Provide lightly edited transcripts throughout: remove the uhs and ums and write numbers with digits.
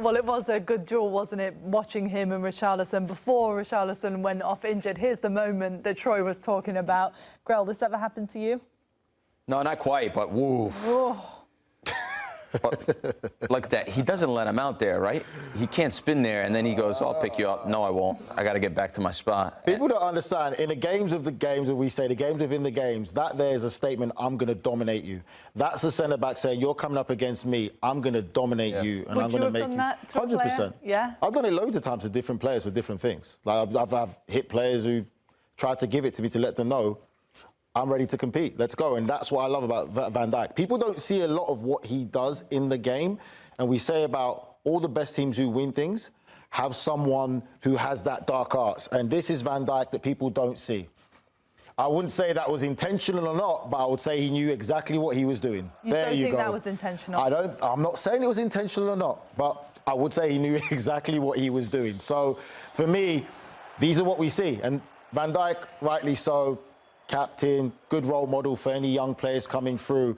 Well, it was a good duel, wasn't it, watching him and Richarlison before Richarlison went off injured. Here's the moment that Troy was talking about. Grell, this ever happened to you? No, not quite, but woof. But like that, he doesn't let him out there, right? He can't spin there, and then he goes, I'll pick you up. No, I won't. I got to get back to my spot. People don't understand. In the games of the games, when we say the games within the games, that there is a statement, I'm going to dominate you. That's the centre-back saying, you're coming up against me, I'm going to dominate you, and I'm going to make you. Would you have done that to a player? 100%. Yeah. I've done it loads of times with different players for different things. Like I've hit players who tried to give it to me to let them know, I'm ready to compete. Let's go. And that's what I love about Van Dijk. People don't see a lot of what he does in the game. And we say about all the best teams who win things have someone who has that dark arts. And this is Van Dijk that people don't see. I wouldn't say that was intentional or not, but I would say he knew exactly what he was doing. There you go. You think that was intentional? I'm not saying it was intentional or not, but I would say he knew exactly what he was doing. So for me, these are what we see. And Van Dijk, rightly so, captain, good role model for any young players coming through.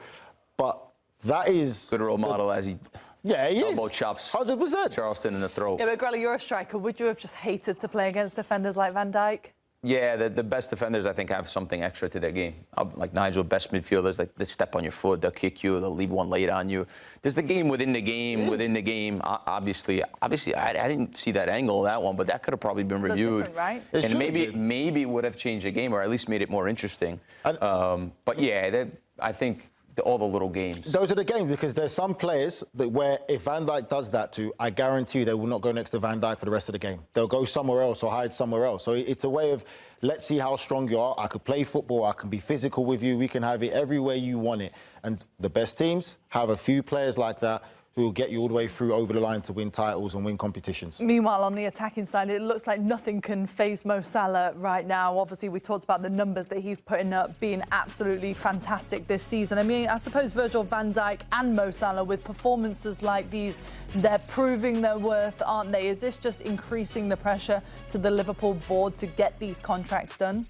But that is... Good role model as he... Yeah, he elbow is. chops 100%. Charleston in the throat. Yeah, but Grella, you're a striker. Would you have just hated to play against defenders like Van Dijk? Yeah, the best defenders, I think, have something extra to their game. Like Nigel, best midfielders, like they step on your foot, they'll kick you, they'll leave one late on you. There's the game within the game, within the game. Obviously, I didn't see that angle, that one, but that could have probably been reviewed. Right? And maybe it would have changed the game, or at least made it more interesting. But yeah, I think all the little games. Those are the games, because there's some players that where if Van Dijk does that to, I guarantee you they will not go next to Van Dijk for the rest of the game. They'll go somewhere else or hide somewhere else. So it's a way of, let's see how strong you are. I could play football, I can be physical with you, we can have it everywhere you want it. And the best teams have a few players like that who will get you all the way through over the line to win titles and win competitions. Meanwhile, on the attacking side, it looks like nothing can faze Mo Salah right now. Obviously, we talked about the numbers that he's putting up being absolutely fantastic this season. I mean, I suppose Virgil van Dijk and Mo Salah, with performances like these, they're proving their worth, aren't they? Is this just increasing the pressure to the Liverpool board to get these contracts done?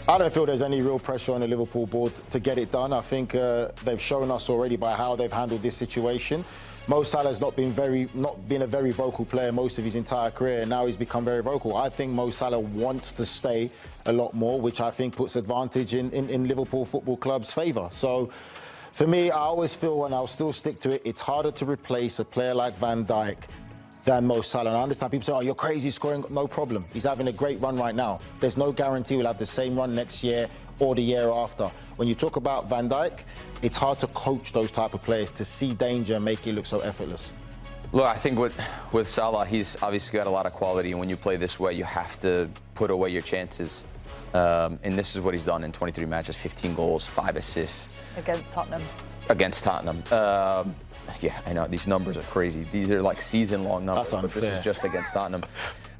I don't feel there's any real pressure on the Liverpool board to get it done. I think they've shown us already by how they've handled this situation. Mo Salah's not been a very vocal player most of his entire career, and now he's become very vocal. I think Mo Salah wants to stay a lot more, which I think puts advantage in Liverpool Football Club's favour. So for me, I always feel, and I'll still stick to it, it's harder to replace a player like Van Dijk than Mo Salah. And I understand people say, oh, you're crazy scoring. No problem. He's having a great run right now. There's no guarantee we'll have the same run next year or the year after. When you talk about Van Dijk, it's hard to coach those type of players to see danger and make it look so effortless. Look, I think with Salah, he's obviously got a lot of quality, and when you play this way, you have to put away your chances. And this is what he's done in 23 matches, 15 goals, 5 assists. Against Tottenham. Yeah, I know, these numbers are crazy. These are like season-long numbers, That's unfair. But this is just against Tottenham.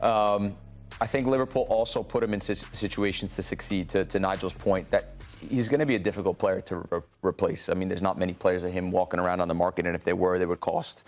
I think Liverpool also put him in situations to succeed, to Nigel's point, that he's going to be a difficult player to replace. I mean, there's not many players of him walking around on the market, and if they were, they would cost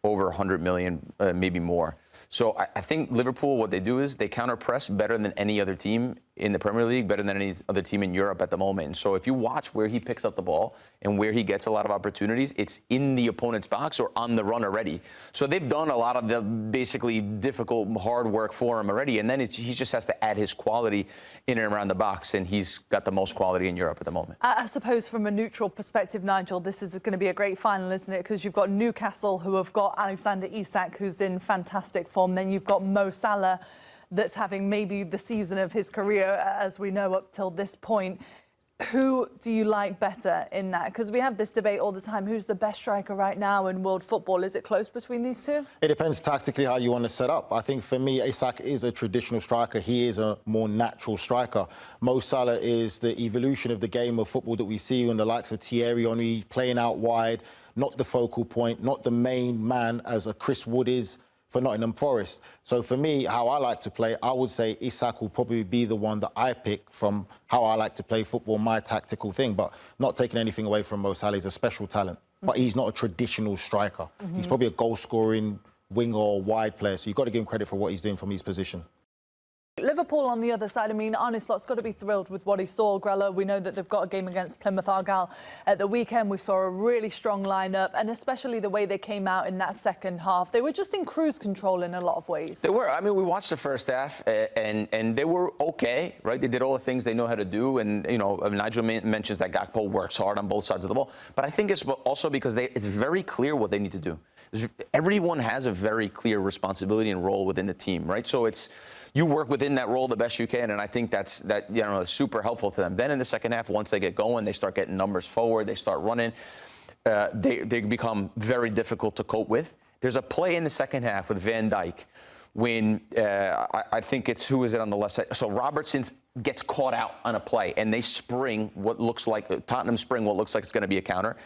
over 100 million, maybe more. So I think Liverpool, what they do is they counter-press better than any other team in the Premier League, better than any other team in Europe at the moment. And so if you watch where he picks up the ball and where he gets a lot of opportunities, it's in the opponent's box or on the run already. So they've done a lot of the basically difficult, hard work for him already. And then he just has to add his quality in and around the box. And he's got the most quality in Europe at the moment. I suppose from a neutral perspective, Nigel, this is going to be a great final, isn't it? Because you've got Newcastle, who have got Alexander Isaak, who's in fantastic form. Then you've got Mo Salah, that's having maybe the season of his career, as we know, up till this point. Who do you like better in that? Because we have this debate all the time. Who's the best striker right now in world football? Is it close between these two? It depends tactically how you want to set up. I think for me, Isaak is a traditional striker. He is a more natural striker. Mo Salah is the evolution of the game of football that we see when the likes of Thierry Henry playing out wide, not the focal point, not the main man as a Chris Wood is for Nottingham Forest. So for me, how I like to play, I would say Isaak will probably be the one that I pick from how I like to play football, my tactical thing, but not taking anything away from Mo Salah. He's a special talent, but he's not a traditional striker. He's probably a goal-scoring winger or wide player, so you've got to give him credit for what he's doing from his position. Liverpool on the other side, I mean, Arne Slot's got to be thrilled with what he saw, Grella. We know that they've got a game against Plymouth Argyle at the weekend. We saw a really strong lineup, and especially the way they came out in that second half. They were just in cruise control in a lot of ways. They were. I mean, we watched the first half, and they were okay, right? They did all the things they know how to do, and, you know, Nigel mentions that Gakpo works hard on both sides of the ball. But I think it's also because it's very clear what they need to do. Everyone has a very clear responsibility and role within the team, right? So you work within that role the best you can, and I think that's super helpful to them. Then in the second half, once they get going, they start getting numbers forward, they start running. They become very difficult to cope with. There's a play in the second half with Van Dijk when I think it's, who is it on the left side? So Robertson gets caught out on a play, and they spring what looks like Tottenham spring what looks like it's going to be a counter.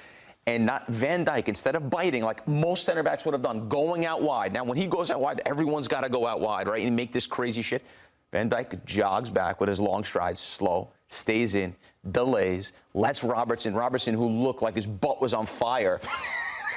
And not Van Dijk, instead of biting like most center backs would have done, going out wide. Now, when he goes out wide, everyone's got to go out wide, right, and make this crazy shift. Van Dijk jogs back with his long strides, slow, stays in, delays, lets Robertson, who looked like his butt was on fire,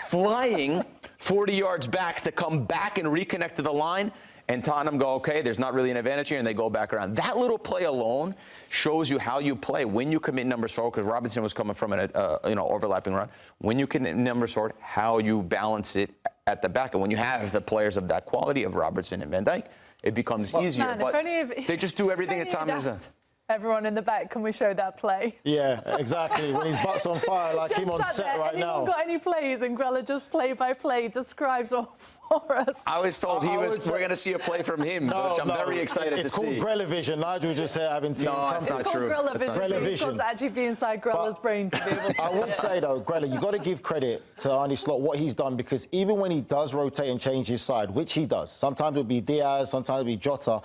flying 40 yards back to come back and reconnect to the line. And Tottenham go, okay, there's not really an advantage here, and they go back around. That little play alone shows you how you play when you commit numbers forward, because Robinson was coming from an overlapping run. When you commit numbers forward, how you balance it at the back. And when you have the players of that quality of Robertson and Van Dijk, it becomes easier. Man, but they just do everything at time is done. Everyone in the back, can we show that play? Yeah, exactly. When his butt's on fire, like him on set right now. Anyone got any plays? And Grella just play by play describes all for us. I was told we're going to see a play from him, which I'm very excited to see. It's called Grella Vision. Nigel just here having team. No, it's not true. Grella Vision. It's got to actually be inside Grella's brain to be able to I would say, though, Grella, you've got to give credit to Arne Slot, what he's done, because even when he does rotate and change his side, which he does, sometimes it'll be Diaz, sometimes it'll be Jota,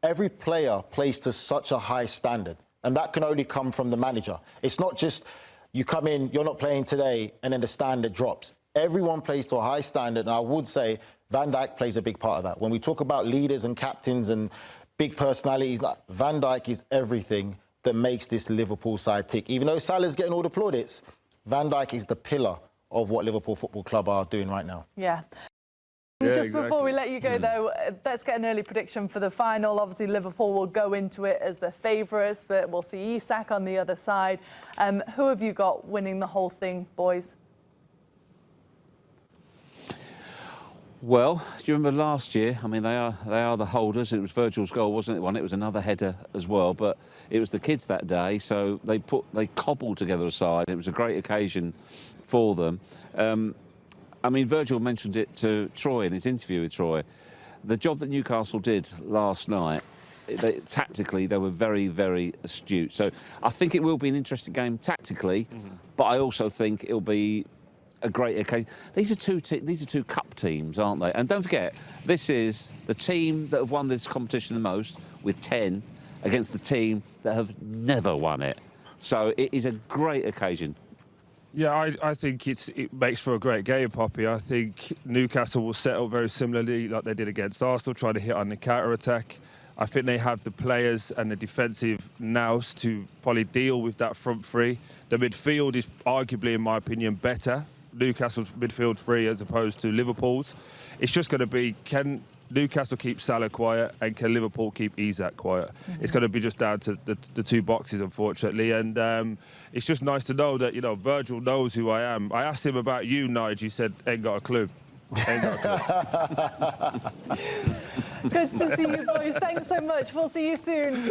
every player plays to such a high standard. And that can only come from the manager. It's not just you come in, you're not playing today, and then the standard drops. Everyone plays to a high standard, and I would say Van Dijk plays a big part of that. When we talk about leaders and captains and big personalities, Van Dijk is everything that makes this Liverpool side tick. Even though Salah's getting all the plaudits, Van Dijk is the pillar of what Liverpool Football Club are doing right now. Yeah. Just before we let you go, though, let's get an early prediction for the final. Obviously, Liverpool will go into it as the favourites, but we'll see Isaak on the other side. Who have you got winning the whole thing, boys? Well, do you remember last year? I mean, they are the holders. It was Virgil's goal, wasn't it? It was another header as well, but it was the kids that day, so they cobbled together a side. It was a great occasion for them. I mean, Virgil mentioned it to Troy in his interview with Troy. The job that Newcastle did last night, tactically, they were very, very astute. So I think it will be an interesting game tactically, but I also think it'll be a great occasion. These are two cup teams, aren't they? And don't forget, this is the team that have won this competition the most, with 10, against the team that have never won it. So it is a great occasion. Yeah, I think it makes for a great game, Poppy. I think Newcastle will set up very similarly like they did against Arsenal, try to hit on the counter-attack. I think they have the players and the defensive nous to probably deal with that front three. The midfield is arguably, in my opinion, better. Newcastle's midfield three as opposed to Liverpool's. It's just going to be, can Newcastle keep Salah quiet and can Liverpool keep Isaak quiet? It's going to be just down to the two boxes, unfortunately. And it's just nice to know that, Virgil knows who I am. I asked him about you, Nigel. He said, ain't got a clue. Ain't got a clue. Good to see you, boys. Thanks so much. We'll see you soon.